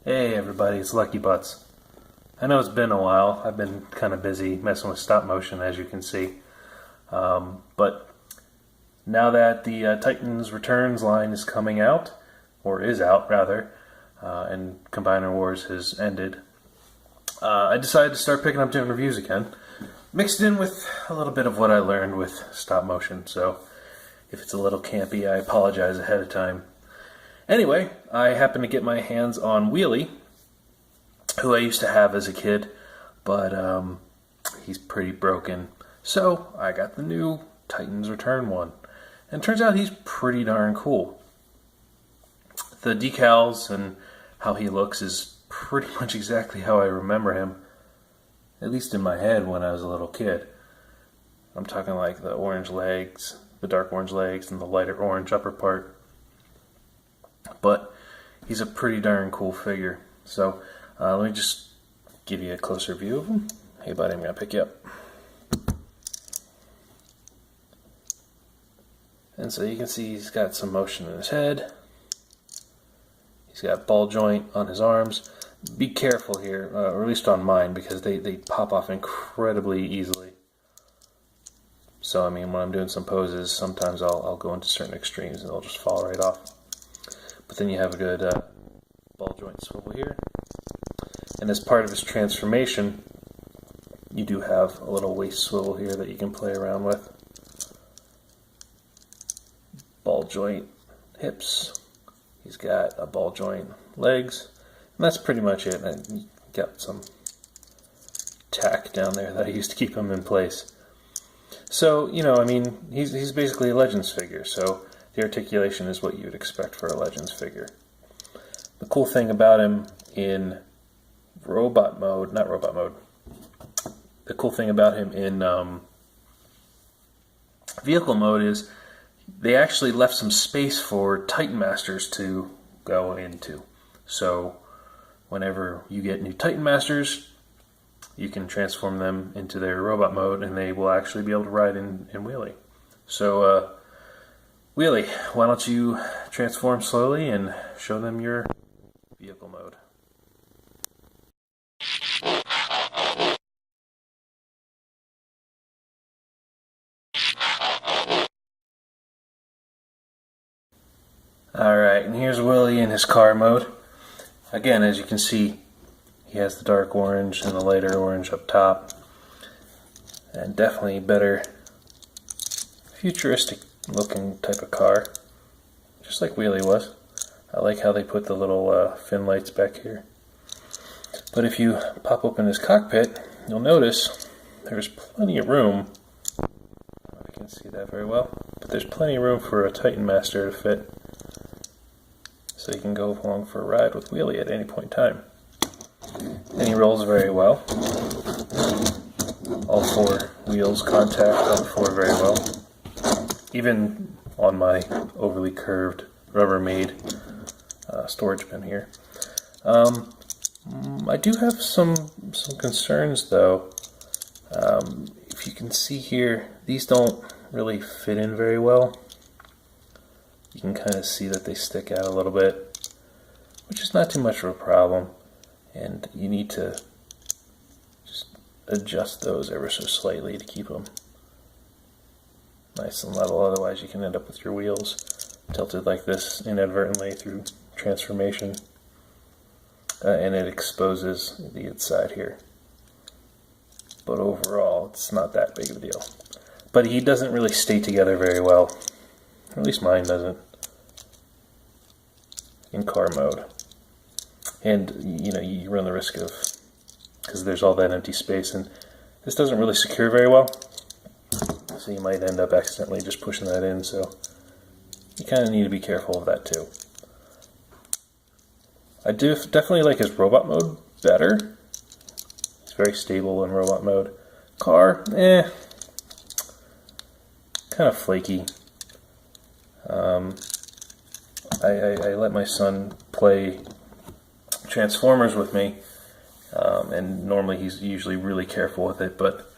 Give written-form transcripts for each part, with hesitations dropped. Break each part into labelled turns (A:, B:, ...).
A: Hey everybody, it's Lucky Butts. I know it's been a while. I've been kind of busy messing with stop motion, as you can see. But now that the Titans Returns line is coming out, or is out rather, and Combiner Wars has ended, I decided to start picking up doing reviews again, mixed in with a little bit of what I learned with stop motion. So if it's a little campy, I apologize ahead of time. Anyway, I happened to get my hands on Wheelie, who I used to have as a kid, but he's pretty broken. So I got the new Titans Return one, and it turns out he's pretty darn cool. The decals and how he looks is pretty much exactly how I remember him, at least in my head when I was a little kid. I'm talking like the orange legs, the dark orange legs, and the lighter orange upper part. But he's a pretty darn cool figure. So let me just give you a closer view of him. Hey buddy, I'm going to pick you up. And so you can see he's got some motion in his head. He's got ball joint on his arms. Be careful here, or at least on mine, because they pop off incredibly easily. So I mean, when I'm doing some poses, sometimes I'll go into certain extremes and they'll just fall right off. But then you have a good ball joint swivel here. And as part of his transformation, you do have a little waist swivel here that you can play around with. Ball joint hips. He's got a ball joint legs. And that's pretty much it. And got some tack down there that I used to keep him in place. So, you know, I mean, he's basically a Legends figure. So the articulation is what you would expect for a Legends figure. The cool thing about him in robot mode, not robot mode, the cool thing about him in vehicle mode is they actually left some space for Titan Masters to go into. So whenever you get new Titan Masters, you can transform them into their robot mode and they will actually be able to ride in Wheelie. So Wheelie, why don't you transform slowly and show them your vehicle mode. Alright, and here's Wheelie in his car mode. Again, as you can see, he has the dark orange and the lighter orange up top. And definitely better futuristic looking type of car, just like Wheelie was. I like how they put the little fin lights back here. But if you pop open his cockpit, you'll notice there's plenty of room. I don't know if you can see that very well, but there's plenty of room for a Titan Master to fit. So you can go along for a ride with Wheelie at any point in time. And he rolls very well. All four wheels contact on the floor very well. Even on my overly curved Rubbermaid storage bin here. I do have some concerns though. If you can see here, these don't really fit in very well. You can kind of see that they stick out a little bit, which is not too much of a problem. And you need to just adjust those ever so slightly to keep them nice and level, otherwise you can end up with your wheels tilted like this inadvertently through transformation, and it exposes the inside here. But overall, it's not that big of a deal. But he doesn't really stay together very well, or at least mine doesn't, in car mode. And you know, you run the risk of, because there's all that empty space, and this doesn't really secure very well. So you might end up accidentally just pushing that in, so you kind of need to be careful of that too. I do definitely like his robot mode better. It's very stable in robot mode. Car, kind of flaky. I let my son play Transformers with me, and normally he's usually really careful with it, but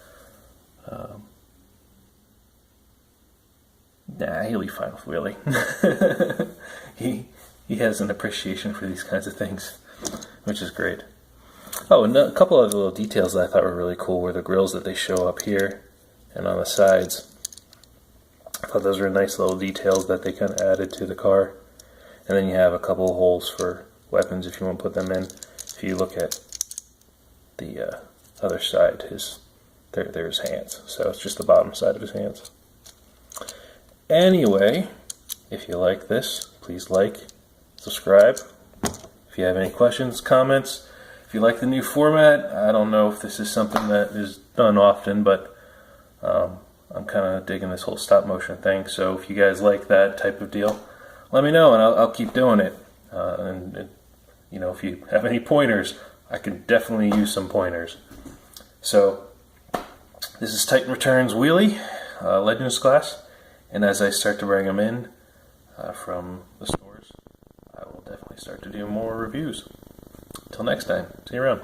A: nah, he'll be fine with Wheelie. He has an appreciation for these kinds of things. which is great. Oh, and a couple of little details that I thought were really cool were the grills that they show up here and on the sides. I thought those were nice little details that they kind of added to the car. And then you have a couple of holes for weapons if you want to put them in. If you look at the other side, there's hands. So it's just the bottom side of his hands. Anyway, if you like this, please like, subscribe. If you have any questions, comments, if you like the new format, I don't know if this is something that is done often, but I'm kind of digging this whole stop motion thing. So if you guys like that type of deal, let me know and I'll keep doing it. And you know, if you have any pointers, I could definitely use some pointers. So this is Titan Returns Wheelie, Legends class, and as I start to bring them in from the stores, I will definitely start to do more reviews. Until next time, see you around.